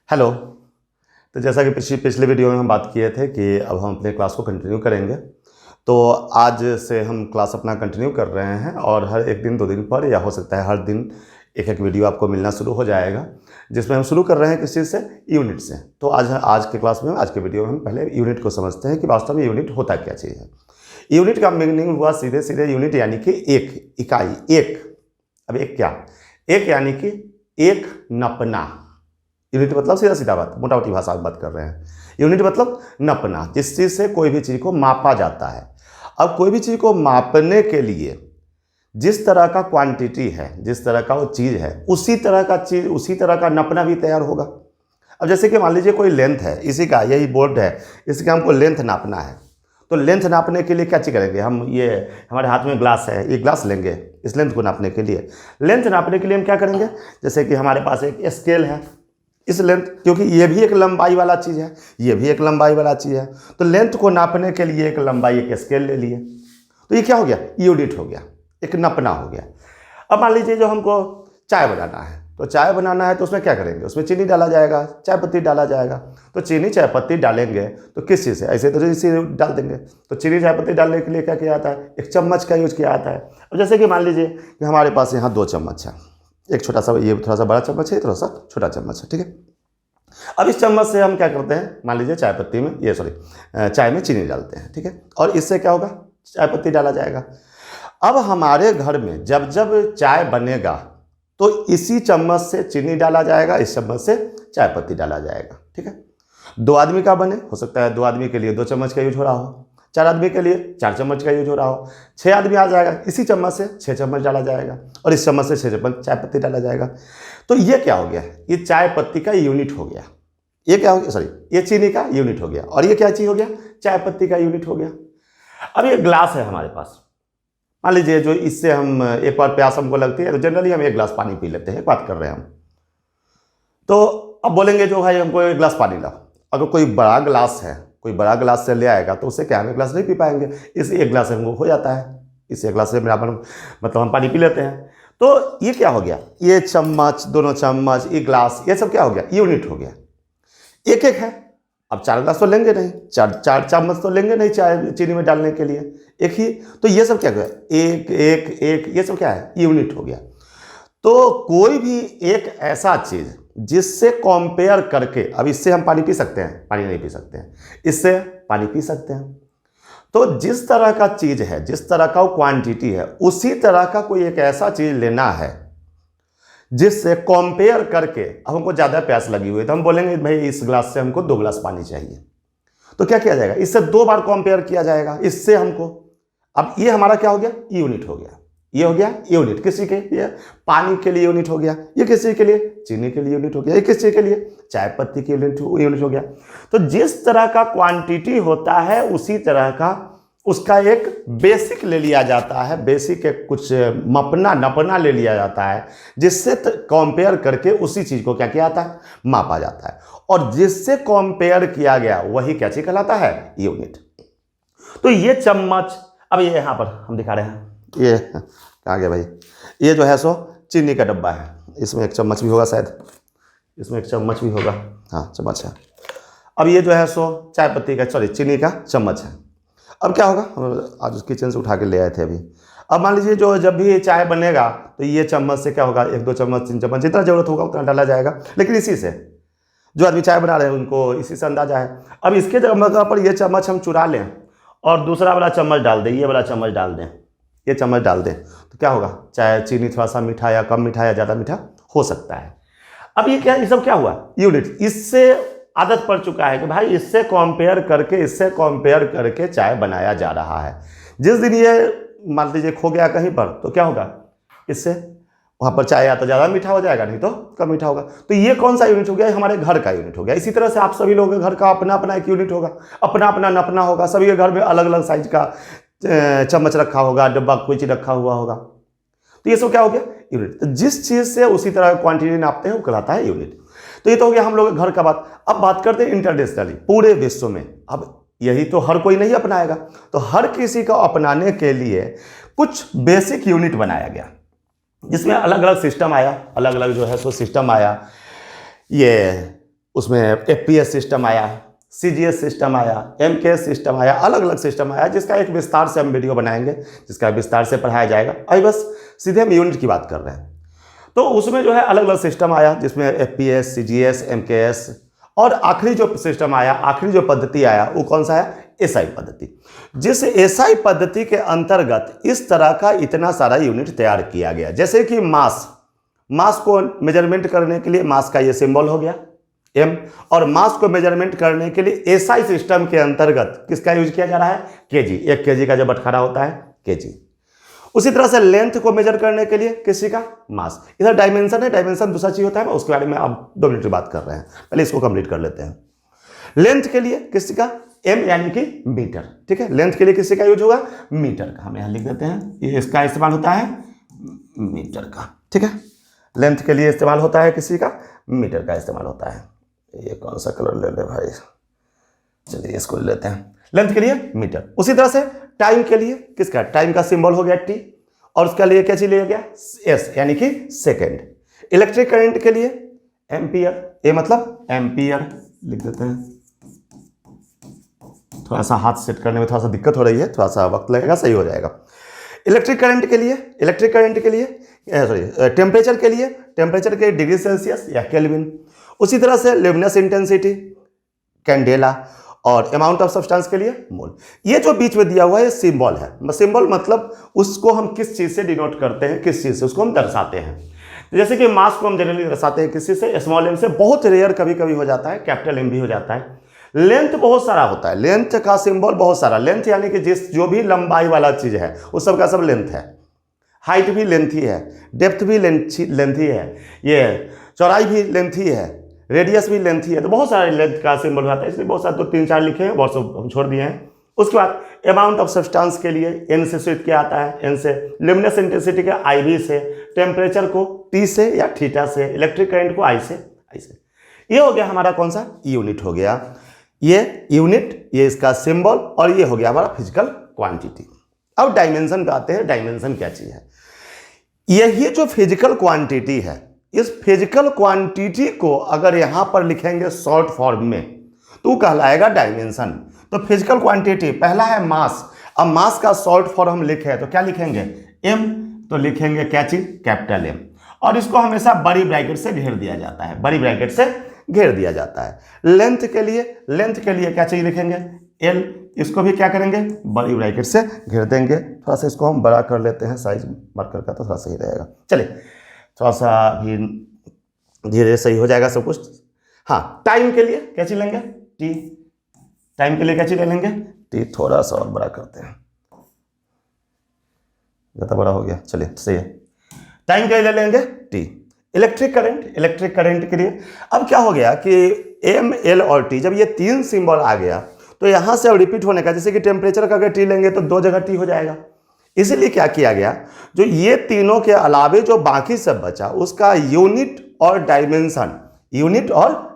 Hello. तो जैसा कि पिछले वीडियो में हम बात किए थे कि अब हम अपने क्लास को कंटिन्यू करेंगे, तो आज से हम क्लास अपना कंटिन्यू कर रहे हैं और हर एक दिन 2 दिन पर या हो सकता है हर दिन एक एक वीडियो आपको मिलना शुरू हो जाएगा, जिसमें हम शुरू कर रहे हैं किस चीज़ से, यूनिट से। तो आज के क्लास में, आज के वीडियो में हम पहले यूनिट को समझते हैं कि वास्तव में यूनिट होता क्या चीज़ है। यूनिट का मीनिंग हुआ सीधे सीधे यूनिट यानी कि एक इकाई, एक। अब एक क्या, एक यानी कि एक नपना। यूनिट मतलब सीधा सीधा बात, मोटा मोटी भाषा में बात कर रहे हैं। यूनिट मतलब नपना, जिस चीज़ से कोई भी चीज़ को मापा जाता है। अब कोई भी चीज़ को मापने के लिए जिस तरह का क्वांटिटी है, जिस तरह का वो चीज़ है, उसी तरह का नपना भी तैयार होगा। अब जैसे कि मान लीजिए कोई लेंथ है, इसी का यही बोर्ड है, इसका हमको लेंथ नापना है। तो लेंथ नापने के लिए क्या चीज़ करेंगे हम, ये हमारे हाथ में ग्लास है, ये ग्लास लेंगे इस लेंथ को नापने के लिए। लेंथ नापने के लिए हम क्या करेंगे, जैसे कि हमारे पास एक स्केल है, इस लेंथ, क्योंकि ये भी एक लंबाई वाला चीज़ है, ये भी एक लंबाई वाला चीज़ है, तो लेंथ को नापने के लिए एक लंबाई, एक स्केल ले लिए। तो ये क्या हो गया, यूनिट हो गया, एक नपना हो गया। अब मान लीजिए जो हमको चाय बनाना है, तो चाय बनाना है तो उसमें क्या करेंगे, उसमें चीनी डाला जाएगा, चाय पत्ती डाला जाएगा। तो चीनी चाय पत्ती डालेंगे तो किस चीज़ से, ऐसे तो इसी डाल देंगे। तो चीनी चाय पत्ती डालने के लिए क्या किया जाता है, एक चम्मच का यूज किया जाता है। अब जैसे कि मान लीजिए कि हमारे पास यहाँ 2 चम्मच है, एक छोटा सा, ये थोड़ा सा बड़ा चम्मच है, थोड़ा सा छोटा चम्मच है, ठीक है। अब इस चम्मच से हम क्या करते हैं, मान लीजिए चाय पत्ती में, चाय में चीनी डालते हैं, ठीक है। और इससे क्या होगा, चाय पत्ती डाला जाएगा। अब हमारे घर में जब जब चाय बनेगा तो इसी चम्मच से चीनी डाला जाएगा, इस चम्मच से चाय पत्ती डाला जाएगा, ठीक है। 2 आदमी का बने, हो सकता है 2 आदमी के लिए 2 चम्मच का यूज हो रहा हो, 4 आदमी के लिए 4 चम्मच का यूज हो रहा हो, 6 आदमी आ जाएगा, इसी चम्मच से 6 चम्मच डाला जाएगा और इस चम्मच से 6 चम्मच चाय पत्ती डाला जाएगा। तो ये क्या हो गया, ये चाय पत्ती का यूनिट हो गया। ये क्या हो गया, ये चीनी का यूनिट हो गया। और ये क्या चीज़ हो गया, चाय पत्ती का यूनिट हो गया। अब ये ग्लास है हमारे पास, मान लीजिए जो इससे हम एक बार प्यास हमको लगती है तो जनरली हम 1 गिलास पानी पी लेते हैं, बात कर रहे हैं हम। तो अब बोलेंगे जो भाई हमको 1 गिलास पानी लाओ। अगर कोई बड़ा गिलास है, कोई बड़ा गिलास से ले आएगा तो उससे क्या हम 1 गिलास नहीं पी पाएंगे, इस 1 गिलास से हमको हो जाता है, इस 1 गिलास से मतलब हम पानी पी लेते हैं। तो ये क्या हो गया, ये चम्मच, दोनों चम्मच, ये ग्लास, ये सब क्या हो गया, यूनिट हो गया। एक एक है, अब 4 गिलास तो लेंगे नहीं, 4 चम्मच तो लेंगे नहीं चाय चीनी में डालने के लिए, एक ही। तो ये सब क्या है, एक एक एक, ये सब क्या है, यूनिट हो गया। तो कोई भी एक ऐसा चीज़ जिससे कंपेयर करके, अब इससे हम पानी पी सकते हैं, पानी नहीं पी सकते हैं, इससे पानी पी सकते हैं। तो जिस तरह का चीज़ है, जिस तरह का क्वांटिटी है, उसी तरह का कोई एक ऐसा चीज़ लेना है जिससे कंपेयर करके, अब हमको ज़्यादा प्यास लगी हुई है तो हम बोलेंगे भाई इस गिलास से हमको 2 गिलास पानी चाहिए। तो क्या किया जाएगा, इससे 2 बार कंपेयर किया जाएगा, इससे हमको। अब ये हमारा क्या हो गया, यूनिट हो गया। ये हो गया यूनिट, किसी के लिए पानी के लिए यूनिट हो गया, ये किसी के लिए चीनी के लिए यूनिट हो गया, ये किसी के लिए चाय पत्ती के यूनिट हो गया। तो जिस तरह का क्वांटिटी होता है उसी तरह का उसका एक बेसिक ले लिया जाता है, बेसिक एक कुछ नपना ले लिया जाता है, जिससे कंपेयर करके उसी चीज़ को क्या किया जाता है, मापा जाता है। और जिससे कंपेयर किया गया वही क्या चीज़ कहलाता है, यूनिट। तो ये चम्मच, अब ये यहाँ पर हम दिखा रहे हैं, ये कहाँ गया भाई, ये जो है सो चीनी का डब्बा है, इसमें एक चम्मच भी होगा, शायद इसमें एक चम्मच भी होगा, हाँ चम्मच है। अब ये जो है सो चाय पत्ती का, चीनी का चम्मच है। अब क्या होगा, हम आज किचन से उठा के ले आए थे अभी। अब मान लीजिए जो जब भी चाय बनेगा तो ये चम्मच से क्या होगा, 1 2 चम्मच 3 चम्मच, जितना जरूरत होगा उतना डाला जाएगा। लेकिन इसी से जो आदमी चाय बना रहे हैं उनको इसी से अंदाजा है। अब इसके जगह पर ये चम्मच हम चुरा लें और दूसरा वाला चम्मच डाल दें, ये वाला चम्मच डाल दें, ये चम्मच डाल दें, तो क्या होगा, चाहे चीनी थोड़ा सा मीठा या कम मीठा या ज़्यादा मीठा हो सकता है। अब ये क्या, ये सब क्या हुआ, यूनिट। इससे आदत पड़ चुका है कि भाई इससे कंपेयर करके चाय बनाया जा रहा है। जिस दिन ये मान लीजिए खो गया कहीं पर तो क्या होगा, इससे वहाँ पर चाय या तो ज़्यादा मीठा हो जाएगा, नहीं तो कम मीठा होगा। तो ये कौन सा यूनिट हो गया, हमारे घर का यूनिट हो गया। इसी तरह से आप सभी लोगों के घर का अपना अपना एक यूनिट होगा, अपना अपना नपना होगा। सभी के घर में अलग अलग साइज का चम्मच रखा होगा, डब्बा कोई चीज़ रखा हुआ होगा। तो ये सब क्या हो गया, यूनिट। तो जिस चीज़ से उसी तरह क्वांटिटी नापते हैं वो कहलाता है यूनिट। तो ये तो हो गया हम लोग घर का बात। अब बात करते हैं इंटरनेशनली, पूरे विश्व में। अब यही तो हर कोई नहीं अपनाएगा, तो हर किसी को अपनाने के लिए कुछ बेसिक यूनिट बनाया गया, जिसमें अलग अलग सिस्टम आया, अलग अलग जो है सो सिस्टम आया। ये उसमें FPS सिस्टम आया, CGS सिस्टम आया, MKS सिस्टम आया, अलग अलग सिस्टम आया, जिसका एक विस्तार से हम वीडियो बनाएंगे, जिसका विस्तार से पढ़ाया जाएगा। अभी बस सीधे हम यूनिट की बात कर रहे हैं। तो उसमें जो है अलग अलग सिस्टम आया, जिसमें FPS, CGS, MKS, और आखिरी जो सिस्टम आया, आखिरी जो पद्धति आया वो कौन सा है? SI पद्धति। जिस SI पद्धति के अंतर्गत इस तरह का इतना सारा यूनिट तैयार किया गया, जैसे कि मास को मेजरमेंट करने के लिए मास का ये सिंबल हो गया M, और मास को मेजरमेंट करने के लिए SI सिस्टम के अंतर्गत किसका यूज किया जा रहा है? kg। 1 kg का जो बटखारा होता है kg। उसी तरह से लेंथ को मेजर करने के लिए किसी का मास। इधर डायमेंशन है, डायमेंशन दूसरा चीज होता है, उसके बारे में अब 2 मिनट की बात कर रहे हैं, पहले इसको कंप्लीट कर लेते हैं। लेंथ के लिए किसी का M यानी कि मीटर, ठीक है। लेंथ के लिए किसी का यूज होगा? मीटर का। हम यहां लिख देते हैं, ये इसका इस्तेमाल होता है मीटर का, ठीक है। लेंथ के लिए इस्तेमाल होता है किसी का मीटर का इस्तेमाल होता है। ये कौन सा कलर ले ले भाई, चलिए इसको ले लेते हैं। लेंथ के लिए मीटर। उसी तरह से टाइम के लिए किसका? टाइम का सिंबल हो गया T, और उसका लिए क्या चीज लिया गया? S यानी कि सेकेंड। इलेक्ट्रिक करंट के लिए एम्पियर, ये मतलब एम्पियर लिख देते हैं। थोड़ा सा हाथ सेट करने में थोड़ा सा दिक्कत हो रही है, थोड़ा सा वक्त लगेगा, सही हो जाएगा। इलेक्ट्रिक करंट के लिए टेम्परेचर के लिए, टेम्परेचर के डिग्री सेल्सियस या केल्विन। उसी तरह से ल्यूमिनस इंटेंसिटी कैंडेला, और अमाउंट ऑफ सब्सटेंस के लिए मोल। ये जो बीच में दिया हुआ है सिंबल है। सिंबल मतलब उसको हम किस चीज से डिनोट करते हैं, किस चीज से उसको हम दर्शाते हैं। जैसे कि मास को हम जनरली दर्शाते हैं किसी से? स्मॉल m से। बहुत रेयर कभी कभी हो जाता है कैपिटल M भी हो जाता है। लेंथ बहुत सारा होता है, लेंथ का सिंबल बहुत सारा। लेंथ यानी कि जो भी लंबाई वाला चीज है उस सब का सब लेंथ है। हाइट भी लेंथ ही है, डेप्थ भी लेंथ ही है, ये चौड़ाई भी लेंथ ही है, रेडियस भी लेंथ ही है। तो बहुत सारे लेंथ का सिंबल होता है, इसलिए बहुत सारे 2-3-4 लिखे हैं, बहुत सब हम छोड़ दिए हैं। उसके बाद अमाउंट ऑफ सब्सटेंस के लिए N से सूचित किया आता है, N से। ल्यूमिनस इंटेंसिटी के IV से, टेम्परेचर को T से या थीटा से, इलेक्ट्रिक करंट को I से। ये हो गया हमारा कौन सा? यूनिट हो गया। ये यूनिट, ये इसका सिंबल, और ये हो गया हमारा फिजिकल क्वांटिटी। अब डायमेंशन पे आते हैं। डायमेंशन क्या चीज है? यही जो फिजिकल क्वांटिटी है, इस फिजिकल क्वांटिटी को अगर यहां पर लिखेंगे शॉर्ट फॉर्म में तो कहलाएगा डायमेंशन। तो फिजिकल क्वांटिटी पहला है मास। अब मास का शॉर्ट फॉर्म हम लिखे तो क्या लिखेंगे? M, तो लिखेंगे क्या चीज? कैपिटल M, और इसको हमेशा बड़ी ब्रैकेट से घेर दिया जाता है, बड़ी ब्रैकेट से घेर दिया जाता है। लेंथ के लिए क्या चीज लिखेंगे? L, इसको भी क्या करेंगे? बड़ी ब्रैकेट से घेर देंगे। थोड़ा सा इसको हम बड़ा कर लेते हैं साइज मार्कर का, तो थोड़ा सही रहेगा। चलिए थोड़ा सा भी धीरे सही हो जाएगा सब कुछ। हाँ, टाइम के लिए क्या चीज लेंगे? T। टाइम के लिए क्या चीज ले लेंगे? T। थोड़ा सा और बड़ा करते हैं, ज़्यादा बड़ा हो गया, चलिए सही है। टाइम के लिए ले लेंगे T। इलेक्ट्रिक करंट के लिए अब क्या हो गया कि M, L और T, जब ये 3 सिंबल आ गया तो यहां से अब रिपीट होने का, जैसे कि टेम्परेचर का अगर T लेंगे तो 2 जगह T हो जाएगा। इसीलिए क्या किया गया, जो ये तीनों के अलावे जो बाकी सब बचा उसका यूनिट और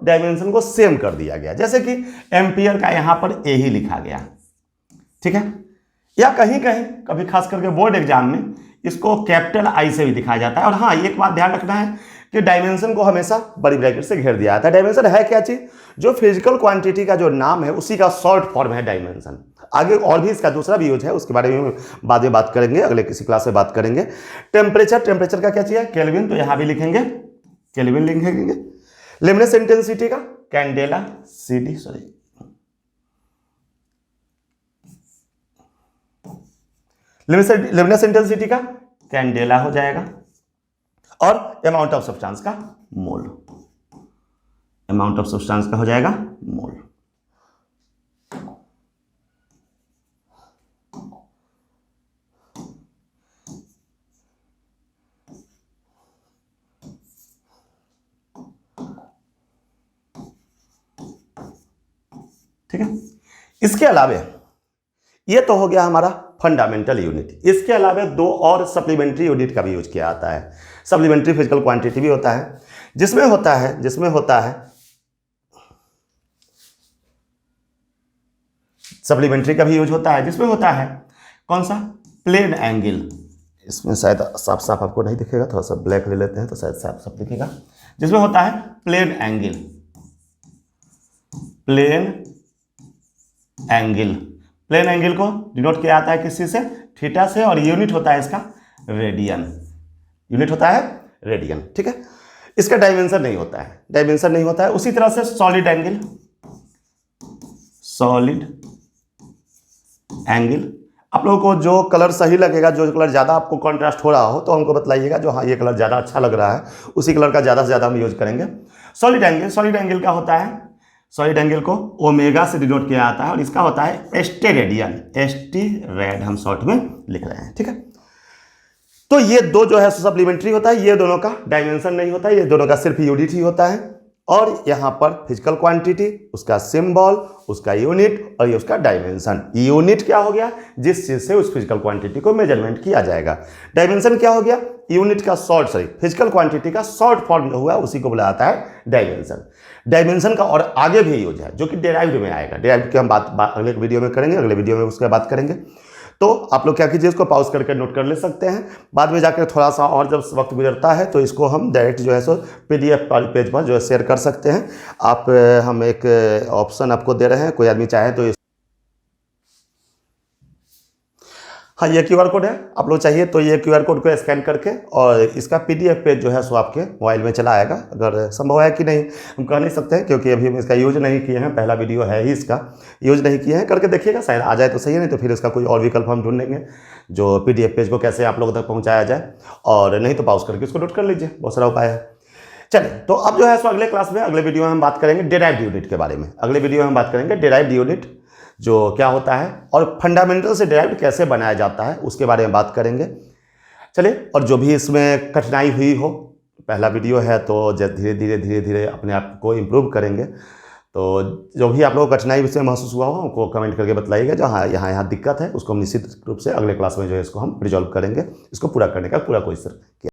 डायमेंशन को सेम कर दिया गया। जैसे कि एम्पियर का यहां पर A ही लिखा गया, ठीक है। या कहीं कहीं कभी खास करके बोर्ड एग्जाम में इसको कैपिटल I से भी दिखाया जाता है। और हाँ, एक बात ध्यान रखना है कि डायमेंशन को हमेशा बड़ी ब्रैकेट से घेर दिया जाता है। डायमेंशन है क्या चीज? जो फिजिकल क्वांटिटी का जो नाम है उसी का शॉर्ट फॉर्म है डायमेंशन। आगे और भी इसका दूसरा भी यूज है, उसके बारे में बाद में बात करेंगे, अगले किसी क्लास में बात करेंगे। टेम्परेचर का क्या चाहिए? केल्विन, तो यहां भी लिखेंगे केल्विन लिखेंगे। ल्यूमिनस इंटेंसिटी का कैंडेला, CD, ल्यूमिनस इंटेंसिटी का कैंडेला हो जाएगा। और अमाउंट ऑफ सब्सटेंस का मोल, अमाउंट ऑफ सब्सटेंस का हो जाएगा मोल। ठीक है। इसके अलावे ये तो हो गया हमारा फंडामेंटल यूनिट। इसके अलावा 2 और सप्लीमेंट्री यूनिट का भी यूज किया जाता है। सप्लीमेंट्री फिजिकल क्वांटिटी भी होता है, जिसमें होता है सप्लीमेंट्री का भी यूज होता है, जिसमें होता है कौन सा? Plane angle. इसमें शायद साफ साफ आपको नहीं दिखेगा, थोड़ा सा ब्लैक ले लेते हैं तो शायद साफ साफ दिखेगा। जिसमें होता है plane angle, plane angle. Plane angle को डिनोट किया जाता है किसी से, थीटा से, और यूनिट होता है इसका रेडियन। यूनिट होता है रेडियन, ठीक है। इसका डायमेंशन नहीं होता है, डायमेंशन नहीं होता है। उसी तरह से सॉलिड एंगल, सॉलिड एंगल, आप लोगों को जो कलर सही लगेगा, जो कलर ज़्यादा आपको कॉन्ट्रास्ट हो रहा हो तो हमको बताइएगा, जो हाँ ये कलर ज़्यादा अच्छा लग रहा है उसी कलर का ज़्यादा से ज़्यादा हम यूज करेंगे। सॉलिड एंगल, सॉलिड एंगल का होता है, सॉलिड एंगल को ओमेगा से डिनोट किया जाता है और इसका होता है एस्टे रेडियन, एस्टी रेड हम शॉर्ट में लिख रहे हैं, ठीक है। तो ये दो जो है सप्लीमेंट्री होता है, ये दोनों का डायमेंशन नहीं होता है, ये दोनों का सिर्फ यूनिट ही होता है। और यहाँ पर फिजिकल क्वांटिटी, उसका सिंबल, उसका यूनिट और ये उसका डायमेंशन। यूनिट क्या हो गया, जिस चीज से उस फिजिकल क्वांटिटी को मेजरमेंट किया जाएगा। डायमेंशन क्या हो गया, यूनिट का फिजिकल क्वांटिटी का शॉर्ट फॉर्म जो हुआ उसी को बोला जाता है डायमेंशन। डायमेंशन का और आगे भी यूज है जो कि डेराइव्ड में आएगा। डेराइव्ड की हम बात अगले वीडियो में करेंगे, अगले वीडियो में उसके बात करेंगे। तो आप लोग क्या कीजिए, इसको पॉज करके नोट कर ले सकते हैं। बाद में जाकर थोड़ा सा और जब वक्त गुजरता है तो इसको हम डायरेक्ट जो है सो PDF पेज पर जो है शेयर कर सकते हैं। आप हम एक ऑप्शन आपको दे रहे हैं, कोई आदमी चाहे तो हाँ ये QR कोड है, आप लोग चाहिए तो ये QR कोड को स्कैन करके और इसका PDF पेज जो है सो आपके मोबाइल में चला आएगा। अगर संभव है कि नहीं हम कह नहीं सकते हैं, क्योंकि अभी हम इसका यूज नहीं किए हैं, पहला वीडियो है ही इसका, यूज नहीं किए हैं। करके देखिएगा, शायद आ जाए तो सही है, नहीं तो फिर इसका कोई और विकल्प हम ढूंढेंगे जो PDF पेज को कैसे आप लोगों तक पहुँचाया जाए, और नहीं तो पॉज करके इसको नोट कर लीजिए, बहुत सारा उपाय है। चलिए, तो अब जो है सो अगले क्लास में, अगले वीडियो में हम बात करेंगे डेराइव्ड यूनिट के बारे में। अगले वीडियो में हम बात करेंगे डेराइव्ड यूनिट जो क्या होता है और फंडामेंटल से डेराइव्ड कैसे बनाया जाता है उसके बारे में बात करेंगे। चलिए, और जो भी इसमें कठिनाई हुई हो, पहला वीडियो है तो धीरे धीरे अपने आप को इम्प्रूव करेंगे। तो जो भी आप लोगों को कठिनाई से महसूस हुआ हो हमको कमेंट करके बताइएगा। जो हाँ यहाँ दिक्कत है उसको हम निश्चित रूप से अगले क्लास में जो है इसको हम रिजॉल्व करेंगे, इसको पूरा करने का पूरा कोशिश किया।